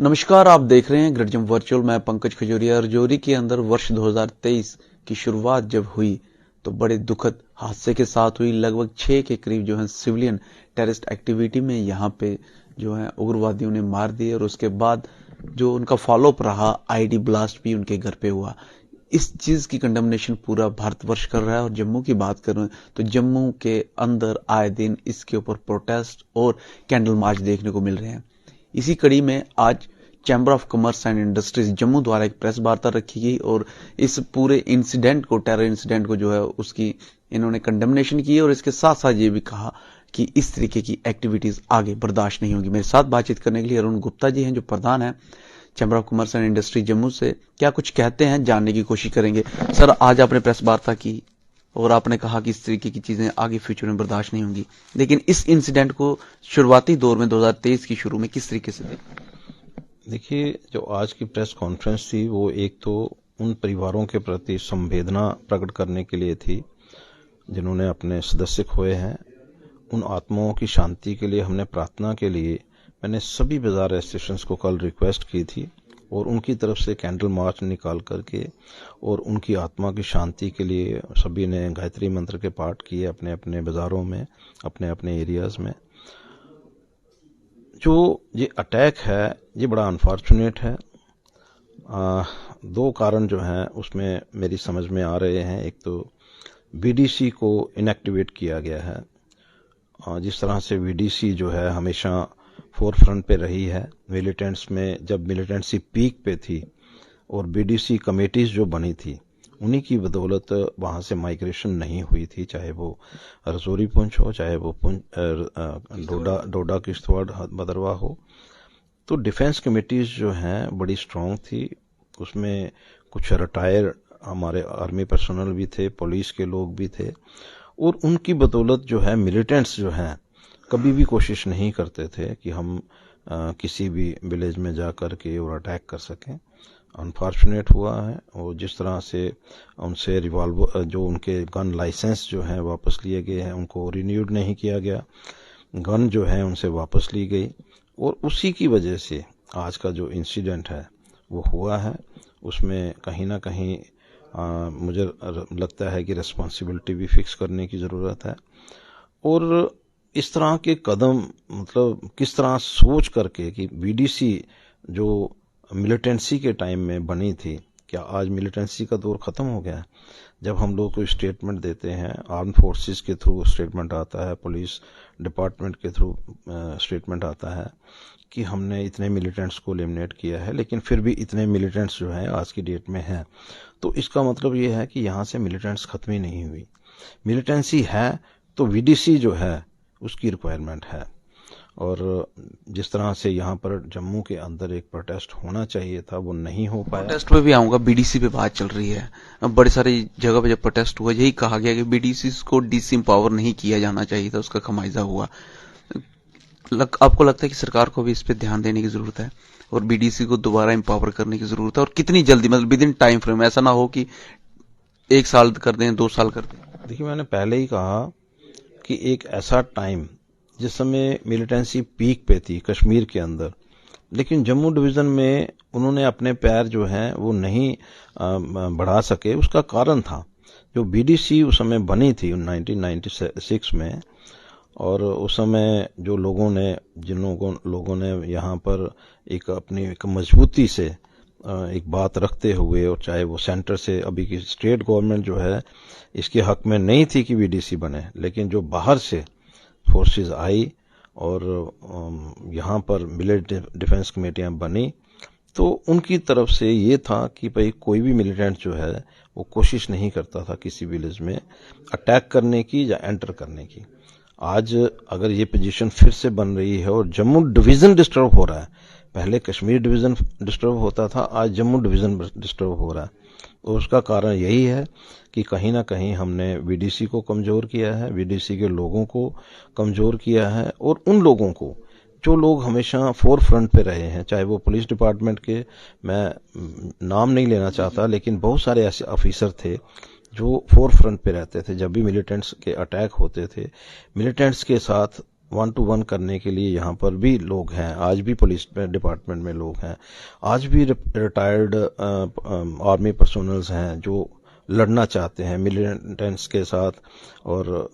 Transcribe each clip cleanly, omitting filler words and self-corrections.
नमस्कार, आप देख रहे हैं ग्रिडजम वर्चुअल। मैं पंकज खजूरिया। राजौरी के अंदर वर्ष 2023 की शुरुआत जब हुई तो बड़े दुखद हादसे के साथ हुई। लगभग 6 के करीब जो है सिविलियन टेररिस्ट एक्टिविटी में यहाँ पे जो है उग्रवादियों ने मार दिए और उसके बाद जो उनका फॉलोअप रहा, आईडी ब्लास्ट भी उनके घर पे हुआ। इस चीज की कंडेमनेशन पूरा भारतवर्ष कर रहा है। और जम्मू की बात करें तो जम्मू के अंदर आए दिन इसके ऊपर प्रोटेस्ट और कैंडल मार्च देखने को मिल रहे हैं। इसी कड़ी में आज chamber of commerce and industries Jammu द्वारा एक प्रेस वार्ता रखी गई और इस पूरे इंसिडेंट को, टेरर इंसिडेंट को जो है उसकी इन्होंने कंडेमनेशन की और इसके साथ साथ ये भी कहा कि इस तरीके की एक्टिविटीज आगे बर्दाश्त नहीं होगी। मेरे साथ बातचीत करने के लिए अरुण गुप्ता जी हैं जो प्रधान है chamber of commerce and industry Jammu से। क्या कुछ कहते हैं जानने की कोशिश करेंगे। सर, आज आपने प्रेस वार्ता की और आपने कहा कि इस तरीके की चीजें आगे फ्यूचर में बर्दाश्त नहीं होंगी, लेकिन इस इंसिडेंट को शुरुआती दौर में 2023 की शुरू में किस तरीके से देखिए, जो आज की प्रेस कॉन्फ्रेंस थी वो एक तो उन परिवारों के प्रति संवेदना प्रकट करने के लिए थी जिन्होंने अपने सदस्य खोए हैं। उन आत्माओं की शांति के लिए हमने प्रार्थना के लिए मैंने सभी बाजार एसोसिएशंस को कल रिक्वेस्ट की थी और उनकी तरफ से कैंडल मार्च निकाल करके और उनकी आत्मा की शांति के लिए सभी ने गायत्री मंत्र के पाठ किए अपने अपने बाजारों में, अपने अपने एरियाज में। जो ये अटैक है ये बड़ा अनफॉर्चुनेट है। दो कारण जो हैं उसमें मेरी समझ में आ रहे हैं। एक तो बीडीसी को इनएक्टिवेट किया गया है। जिस तरह से बीडीसी जो है हमेशा फोरफ्रंट पे रही है मिलिटेंट्स में, जब मिलिटेंसी पीक पे थी और बीडीसी कमेटीज जो बनी थी उन्हीं की बदौलत वहां से माइग्रेशन नहीं हुई थी, चाहे वो रजौरी पुंछ हो, चाहे वो डोडा किश्तवाड़ भदरवा हो। तो डिफेंस कमेटीज जो हैं बड़ी स्ट्रांग थी। उसमें कुछ रिटायर हमारे आर्मी पर्सनल भी थे, पुलिस के लोग भी थे और उनकी बदौलत जो है मिलिटेंट्स जो हैं कभी भी कोशिश नहीं करते थे कि हम किसी भी विलेज में जा कर के और अटैक कर सकें। अनफॉर्चुनेट हुआ है और जिस तरह से उनसे रिवॉल्वर, जो उनके गन लाइसेंस जो हैं वापस लिए गए हैं, उनको रिन्यूड नहीं किया गया, गन जो है उनसे वापस ली गई और उसी की वजह से आज का जो इंसिडेंट है वो हुआ है। उसमें कहीं ना कहीं मुझे लगता है कि रिस्पॉन्सिबिलिटी भी फिक्स करने की ज़रूरत है और इस तरह के कदम मतलब किस तरह सोच करके कि बीडीसी जो मिलिटेंसी के टाइम में बनी थी, क्या आज मिलिटेंसी का दौर खत्म हो गया है? जब हम लोग कोई स्टेटमेंट देते हैं, आर्म फोर्सेस के थ्रू स्टेटमेंट आता है, पुलिस डिपार्टमेंट के थ्रू स्टेटमेंट आता है कि हमने इतने मिलिटेंट्स को एलिमिनेट किया है, लेकिन फिर भी इतने मिलिटेंट्स जो हैं आज की डेट में हैं, तो इसका मतलब ये है कि यहाँ से मिलिटेंट्स खत्म ही नहीं हुई। मिलिटेंसी है तो वीडीसी जो है उसकी रिक्वायरमेंट है। और जिस तरह से यहाँ पर जम्मू के अंदर एक प्रोटेस्ट होना चाहिए था वो नहीं हो पाया। प्रोटेस्ट पे भी आऊंगा, बीडीसी पे बात चल रही है। अब बड़ी सारी जगह पे जब प्रोटेस्ट हुआ यही कहा गया कि बीडीसी को डिसएम्पावर नहीं किया जाना चाहिए था, उसका खमाइजा हुआ। आपको लगता है कि सरकार को भी इस पे ध्यान देने की जरूरत है और बीडीसी को दोबारा एम्पावर करने की जरूरत है? और कितनी जल्दी, मतलब विद इन टाइम फ्रेम, ऐसा ना हो कि 1 साल कर दें, 2 साल कर दें। देखिए, मैंने पहले ही कहा कि एक ऐसा टाइम जिस समय मिलिटेंसी पीक पे थी कश्मीर के अंदर, लेकिन जम्मू डिवीजन में उन्होंने अपने पैर जो हैं वो नहीं बढ़ा सके। उसका कारण था जो बीडीसी उस समय बनी थी 1996 में, और उस समय जो लोगों ने जिन लोगों ने यहाँ पर एक अपनी एक मजबूती से एक बात रखते हुए, और चाहे वो सेंटर से अभी की स्टेट गवर्नमेंट जो है इसके हक में नहीं थी कि बीडीसी बने, लेकिन जो बाहर से फोर्सेस आई और यहाँ पर मिलिट्री डिफेंस कमेटियां बनी, तो उनकी तरफ से ये था कि भाई कोई भी मिलिटेंट जो है वो कोशिश नहीं करता था किसी विलेज में अटैक करने की या एंटर करने की। आज अगर ये पोजीशन फिर से बन रही है और जम्मू डिवीजन डिस्टर्ब हो रहा है, पहले कश्मीर डिवीजन डिस्टर्ब होता था, आज जम्मू डिवीजन डिस्टर्ब हो रहा है, और उसका कारण यही है कि कहीं ना कहीं हमने बीडीसी को कमजोर किया है, बीडीसी के लोगों को कमजोर किया है, और उन लोगों को जो लोग हमेशा फोर फ्रंट पे रहे हैं, चाहे वो पुलिस डिपार्टमेंट के, मैं नाम नहीं लेना चाहता, लेकिन बहुत सारे ऐसे ऑफिसर थे जो फोर फ्रंट पे रहते थे। जब भी मिलिटेंट्स के अटैक होते थे, मिलिटेंट्स के साथ 1 to 1 करने के लिए यहाँ पर भी लोग हैं, आज भी पुलिस डिपार्टमेंट में लोग हैं, आज भी रिटायर्ड आर्मी पर्सनल्स हैं जो लड़ना चाहते हैं मिलिटेंट्स के साथ। और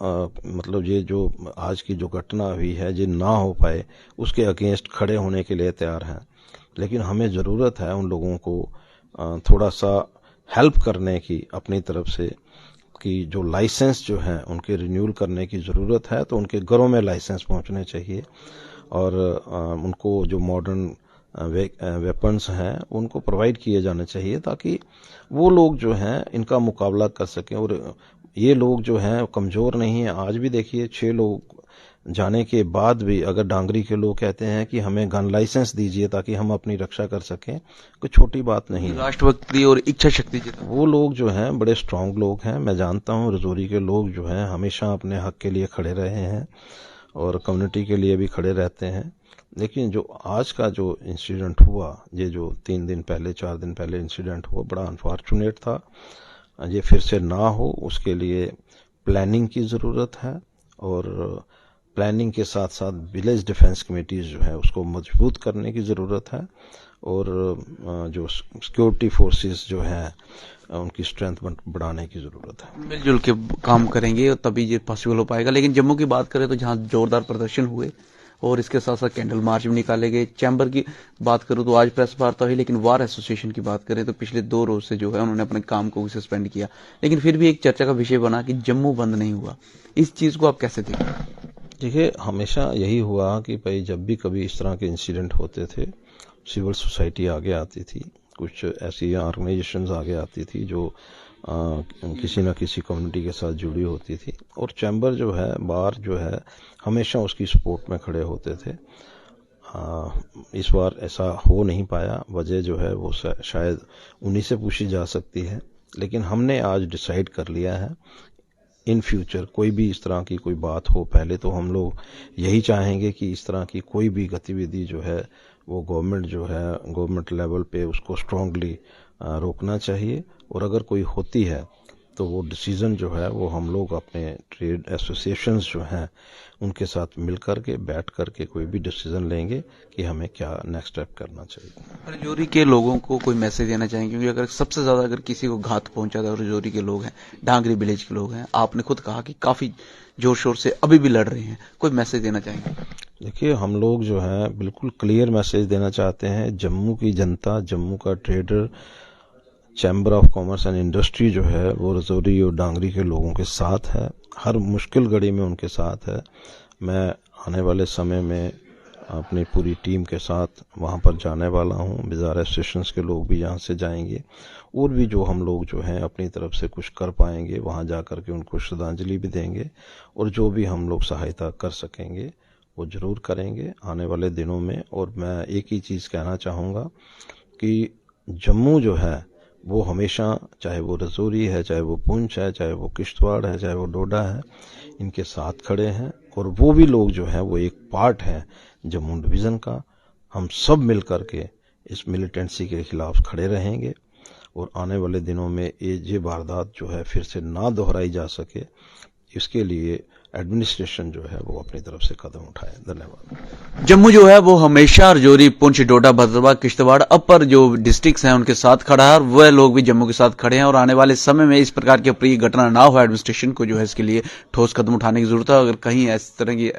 मतलब ये जो आज की जो घटना हुई है ये ना हो पाए उसके अगेंस्ट खड़े होने के लिए तैयार हैं। लेकिन हमें ज़रूरत है उन लोगों को थोड़ा सा हेल्प करने की अपनी तरफ से, कि जो लाइसेंस जो है उनके रिन्यूअल करने की ज़रूरत है, तो उनके घरों में लाइसेंस पहुंचने चाहिए और उनको जो मॉडर्न वेपन्स हैं उनको प्रोवाइड किए जाने चाहिए ताकि वो लोग जो हैं इनका मुकाबला कर सकें। और ये लोग जो हैं कमज़ोर नहीं हैं। आज भी देखिए 6 लोग जाने के बाद भी अगर डांगरी के लोग कहते हैं कि हमें गन लाइसेंस दीजिए ताकि हम अपनी रक्षा कर सकें, कोई छोटी बात नहीं है। राष्ट्रभक्ति और इच्छा शक्ति वो लोग जो हैं बड़े स्ट्रांग लोग हैं। मैं जानता हूँ रजौरी के लोग जो हैं हमेशा अपने हक के लिए खड़े रहे हैं और कम्युनिटी के लिए भी खड़े रहते हैं। लेकिन जो आज का जो इंसिडेंट हुआ, ये जो 3 दिन पहले 4 दिन पहले इंसिडेंट हुआ, बड़ा अनफॉर्चुनेट था। ये फिर से ना हो उसके लिए प्लानिंग की ज़रूरत है और प्लानिंग के साथ साथ विलेज डिफेंस कमेटीज जो है उसको मजबूत करने की ज़रूरत है और जो सिक्योरिटी फोर्सेस जो हैं उनकी स्ट्रेंथ बढ़ाने की ज़रूरत है। मिलजुल के काम करेंगे तभी ये पॉसिबल हो पाएगा। लेकिन जम्मू की बात करें तो जहाँ जोरदार प्रदर्शन हुए और इसके साथ साथ कैंडल मार्च भी निकाले गए। चैम्बर की बात करूं तो आज प्रेस वार्ता हुई, लेकिन वार एसोसिएशन की बात करें तो पिछले 2 रोज से जो है उन्होंने अपने काम को सस्पेंड किया। लेकिन फिर भी एक चर्चा का विषय बना कि जम्मू बंद नहीं हुआ। इस चीज को आप कैसे देखते हैं? देखिए, हमेशा यही हुआ कि भाई जब भी कभी इस तरह के इंसिडेंट होते थे सिविल सोसाइटी आगे आती थी, कुछ ऐसी ऑर्गेनाइजेशंस आगे आती थी जो किसी न किसी कम्युनिटी के साथ जुड़ी होती थी और चैम्बर जो है बार जो है हमेशा उसकी सपोर्ट में खड़े होते थे। इस बार ऐसा हो नहीं पाया। वजह जो है वो शायद उन्हीं से पूछी जा सकती है। लेकिन हमने आज डिसाइड कर लिया है इन फ्यूचर कोई भी इस तरह की कोई बात हो, पहले तो हम लोग यही चाहेंगे कि इस तरह की कोई भी गतिविधि जो है वो गवर्नमेंट लेवल पे उसको स्ट्रांगली रोकना चाहिए और अगर कोई होती है तो वो डिसीजन जो है वो हम लोग अपने ट्रेड एसोसिएशंस जो हैं उनके साथ मिल करके बैठ करके कोई भी डिसीजन लेंगे कि हमें क्या नेक्स्ट स्टेप करना चाहिए। रजौरी के लोगों को कोई मैसेज देना चाहेंगे? क्योंकि अगर सबसे ज्यादा अगर किसी को घात पहुंचा था रजौरी के लोग हैं, डांगरी विलेज के लोग हैं। आपने खुद कहा कि काफी जोर शोर से अभी भी लड़ रहे हैं, कोई मैसेज देना चाहेंगे? देखिए, हम लोग जो है बिल्कुल क्लियर मैसेज देना चाहते हैं। जम्मू की जनता, जम्मू का trader, chamber of commerce and industry जो है वो रजौरी और डांगरी के लोगों के साथ है, हर मुश्किल घड़ी में उनके साथ है। मैं आने वाले समय में अपनी पूरी टीम के साथ वहाँ पर जाने वाला हूँ। बाजार एसोसिएशंस के लोग भी यहाँ से जाएंगे और भी जो हम लोग जो हैं अपनी तरफ से कुछ कर पाएंगे वहाँ जा कर के उनको श्रद्धांजलि भी देंगे और जो भी हम लोग सहायता कर सकेंगे वो ज़रूर करेंगे आने वाले दिनों में। और मैं एक ही चीज़ कहना चाहूँगा कि जम्मू जो है वो हमेशा, चाहे वो रजौरी है, चाहे वो पुंछ है, चाहे वो किश्तवाड़ है, चाहे वो डोडा है, इनके साथ खड़े हैं और वो भी लोग जो हैं वो एक पार्ट है जम्मू डिवीज़न का। हम सब मिल करके इस मिलिटेंसी के खिलाफ खड़े रहेंगे और आने वाले दिनों में ये वारदात जो है फिर से ना दोहराई जा सके, इसके लिए एडमिनिस्ट्रेशन जो है वो अपनी तरफ से कदम उठाए। धन्यवाद। जम्मू जो है वो हमेशा रजौरी, पुंछ, डोडा, भद्रवाह, किश्तवाड़ अपर जो डिस्ट्रिक्ट्स हैं उनके साथ खड़ा है और वह लोग भी जम्मू के साथ खड़े हैं। और आने वाले समय में इस प्रकार की अप्रिय घटना ना हो, एडमिनिस्ट्रेशन को जो है इसके लिए ठोस कदम उठाने की जरूरत है। अगर कहीं इस तरह की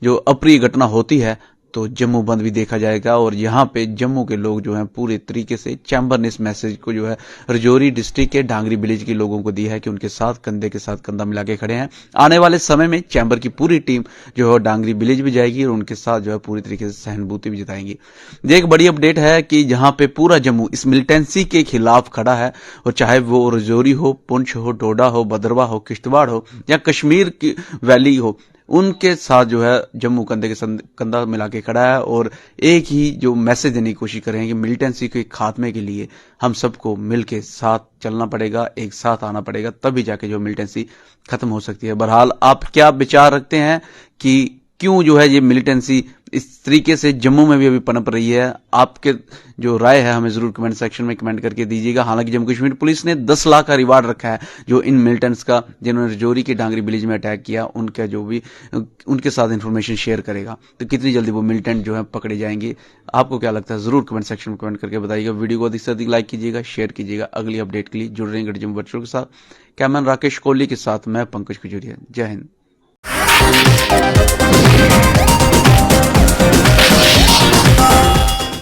जो अप्रिय घटना होती है तो जम्मू बंद भी देखा जाएगा। और यहाँ पे जम्मू के लोग जो हैं पूरे तरीके से चैम्बर ने इस मैसेज को जो है रजौरी डिस्ट्रिक्ट के डांगरी विलेज के लोगों को दिया है कि उनके साथ कंधे के साथ कंधा मिला के खड़े हैं। आने वाले समय में चैम्बर की पूरी टीम जो है डांगरी विलेज भी जाएगी और उनके साथ जो है पूरी तरीके से सहानुभूति भी जताएंगी। ये एक बड़ी अपडेट है कि जहां पे पूरा जम्मू इस मिलिटेंसी के खिलाफ खड़ा है और चाहे वो रजौरी हो, पुंछ हो, डोडा हो, भद्रवाह हो, किश्तवाड़ हो या कश्मीर की वैली हो, उनके साथ जो है जम्मू कंधे के कंधा मिला के खड़ा है और एक ही जो मैसेज देने की कोशिश कर रहे हैं कि मिलिटेंसी के खात्मे के लिए हम सबको मिलके साथ चलना पड़ेगा, एक साथ आना पड़ेगा, तभी जाके जो मिलिटेंसी खत्म हो सकती है। बहरहाल आप क्या विचार रखते हैं कि क्यों जो है ये मिलिटेंसी इस तरीके से जम्मू में भी अभी पनप रही है? आपके जो राय है हमें जरूर कमेंट सेक्शन में कमेंट करके दीजिएगा। हालांकि जम्मू कश्मीर पुलिस ने 10 लाख का रिवार्ड रखा है जो इन मिलिटेंट्स का, जिन्होंने रजौरी के डांगरी विलेज में अटैक किया, उनका जो भी उनके साथ इंफॉर्मेशन शेयर करेगा। तो कितनी जल्दी वो मिलिटेंट जो है पकड़े जाएंगे, आपको क्या लगता है? जरूर कमेंट सेक्शन में कमेंट करके बताइएगा। वीडियो को अधिक से अधिक लाइक कीजिएगा, शेयर कीजिएगा। अगली अपडेट के लिए जुड़ रहे हैं गढ़ जम्मू वर्चुअल के साथ। कैमरामैन राकेश कोहली के साथ मैं पंकज खजूरिया। जय हिंद।